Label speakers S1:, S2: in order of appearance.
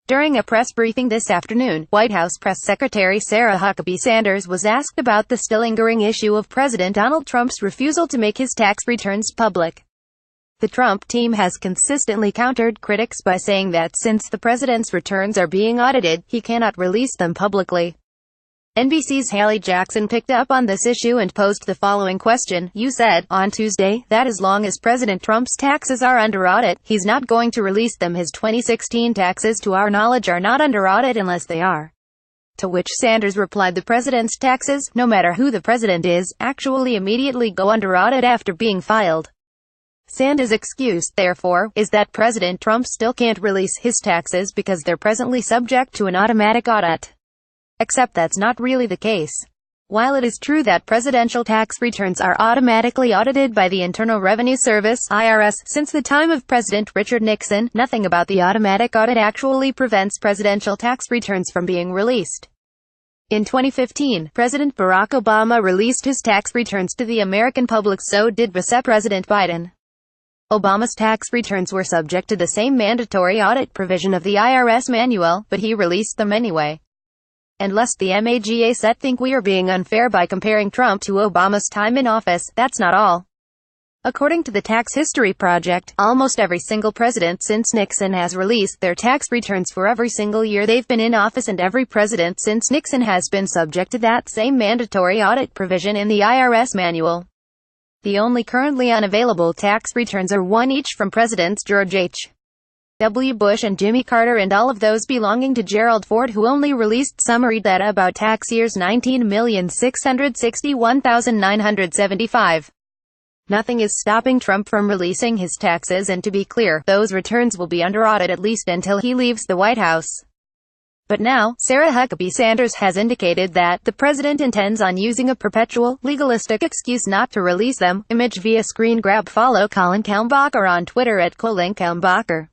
S1: During a press briefing this afternoon, White House Press Secretary Sarah Huckabee Sanders was asked about the stilllingering issue of President Donald Trump's refusal to make his tax returns public. The Trump team has consistently countered critics by saying that since the president's returns are being audited, he cannot release them publicly. NBC's Hallie Jackson picked up on this issue and posed the following question. "You said, on Tuesday, that as long as President Trump's taxes are under audit, he's not going to release them. His 2016 taxes, to our knowledge, are not under audit unless they are." To which Sanders replied, "The president's taxes, no matter who the president is, actually immediately go under audit after being filed." Sanders' excuse, therefore, is that President Trump still can't release his taxes because they're presently subject to an automatic audit. Except that's not really the case. While it is true that presidential tax returns are automatically audited by the Internal Revenue Service (IRS) since the time of President Richard Nixon, nothing about the automatic audit actually prevents presidential tax returns from being released. In 2015, President Barack Obama released his tax returns to the American public, so did Vice President Biden. Obama's tax returns were subject to the same mandatory audit provision of the IRS manual, but he released them anyway. And lest the MAGA set think we are being unfair by comparing Trump to Obama's time in office, that's not all. According to the Tax History Project, almost every single president since Nixon has released their tax returns for every single year they've been in office, and every president since Nixon has been subject to that same mandatory audit provision in the IRS manual. The only currently unavailable tax returns are one each from Presidents George H.W. Bush and Jimmy Carter, and all of those belonging to Gerald Ford, who only released summary data about tax years 19,661,975. Nothing is stopping Trump from releasing his taxes, and to be clear, those returns will be under audit at least until he leaves the White House. But now, Sarah Huckabee Sanders has indicated that the president intends on using a perpetual, legalistic excuse not to release them. Image via screen grab. Follow Colin Kalmbacher on Twitter at @ColinKalmbacher.